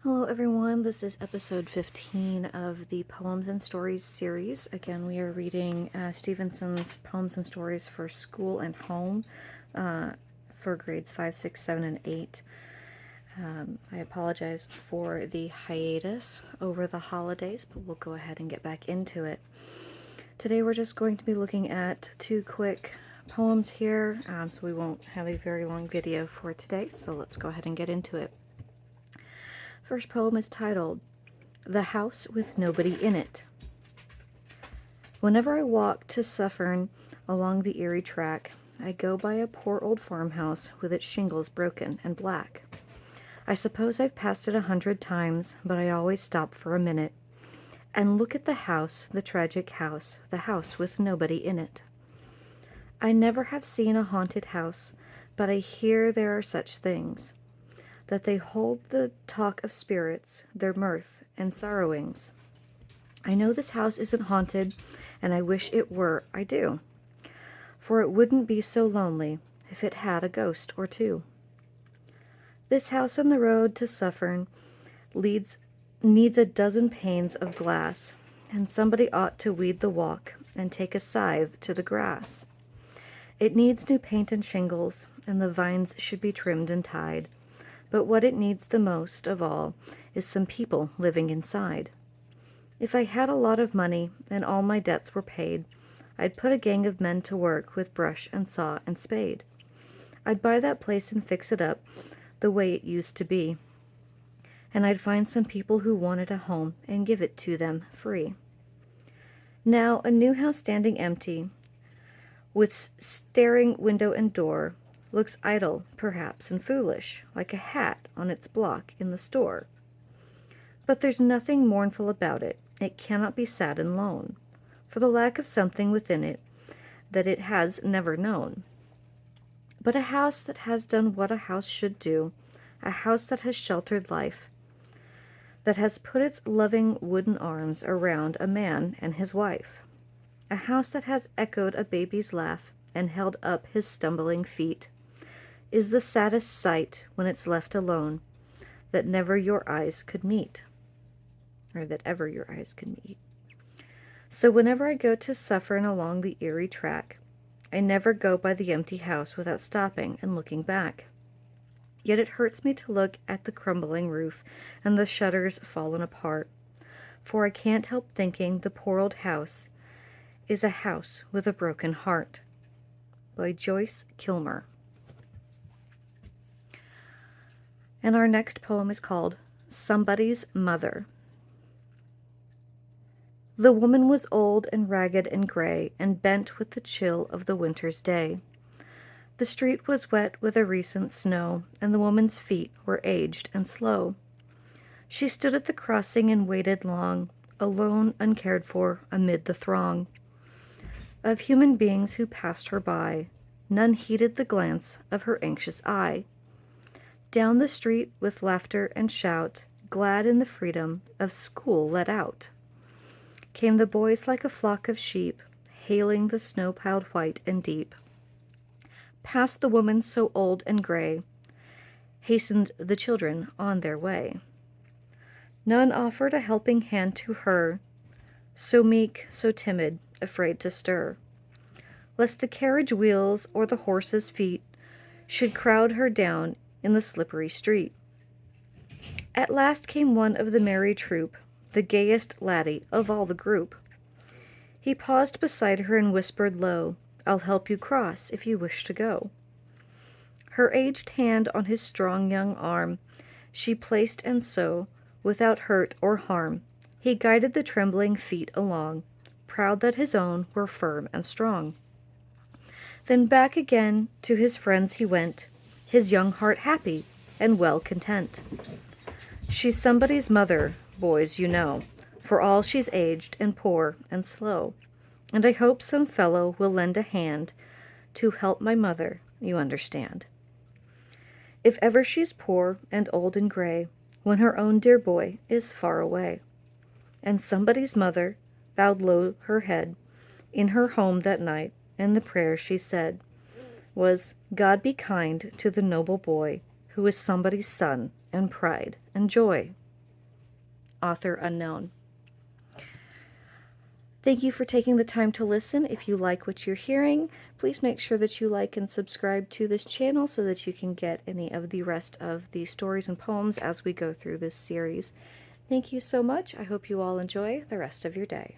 Hello everyone, this is episode 15 of the Poems and Stories series. Again, we are reading Stephensen's Poems and Stories for School and Home for grades 5, 6, 7, and 8. I apologize for the hiatus over the holidays, but we'll go ahead and get back into it. Today we're just going to be looking at two quick poems here, so we won't have a very long video for today, so let's go ahead and get into it. First poem is titled, The House with Nobody in It. Whenever I walk to Suffern along the Erie track, I go by a poor old farmhouse with its shingles broken and black. I suppose I've passed it 100 times, but I always stop for a minute and look at the house, the tragic house, the house with nobody in it. I never have seen a haunted house, but I hear there are such things, that they hold the talk of spirits, their mirth and sorrowings. I know this house isn't haunted, and I wish it were, I do, for it wouldn't be so lonely if it had a ghost or two. This house on the road to Suffern needs a dozen panes of glass, and somebody ought to weed the walk and take a scythe to the grass. It needs new paint and shingles, and the vines should be trimmed and tied. But what it needs the most of all is some people living inside. If I had a lot of money and all my debts were paid, I'd put a gang of men to work with brush and saw and spade. I'd buy that place and fix it up the way it used to be, and I'd find some people who wanted a home and give it to them free. Now, a new house standing empty, with staring window and door, looks idle, perhaps, and foolish, like a hat on its block in the store. But there's nothing mournful about it. It cannot be sad and lone, for the lack of something within it that it has never known. But a house that has done what a house should do, a house that has sheltered life, that has put its loving wooden arms around a man and his wife, a house that has echoed a baby's laugh and held up his stumbling feet, is the saddest sight when it's left alone, that never your eyes could meet, or that ever your eyes could meet. So whenever I go to Suffern along the Erie track, I never go by the empty house without stopping and looking back. Yet it hurts me to look at the crumbling roof and the shutters fallen apart, for I can't help thinking the poor old house is a house with a broken heart. By Joyce Kilmer. And our next poem is called Somebody's Mother. The woman was old and ragged and gray, and bent with the chill of the winter's day. The street was wet with a recent snow, and the woman's feet were aged and slow. She stood at the crossing and waited long, alone, uncared for, amid the throng of human beings who passed her by. None heeded the glance of her anxious eye. Down the street with laughter and shout, glad in the freedom of school let out, came the boys like a flock of sheep, hailing the snow-piled white and deep. Past the woman so old and gray, hastened the children on their way. None offered a helping hand to her, so meek, so timid, afraid to stir, lest the carriage wheels or the horse's feet should crowd her down in the slippery street. At last came one of the merry troop, the gayest laddie of all the group. He paused beside her and whispered low, I'll help you cross if you wish to go. Her aged hand on his strong young arm she placed, and so, without hurt or harm, he guided the trembling feet along, proud that his own were firm and strong. Then back again to his friends he went, his young heart happy and well content. She's somebody's mother, boys, you know, for all she's aged and poor and slow, and I hope some fellow will lend a hand to help my mother, you understand. If ever she's poor and old and gray, when her own dear boy is far away. And somebody's mother bowed low her head in her home that night, and the prayer she said was, God be kind to the noble boy who is somebody's son and pride and joy. author unknown. Thank you for taking the time to listen. If you like what you're hearing, please make sure that you like and subscribe to this channel so that you can get any of the rest of the stories and poems as we go through this series. Thank you so much. I hope you all enjoy the rest of your day.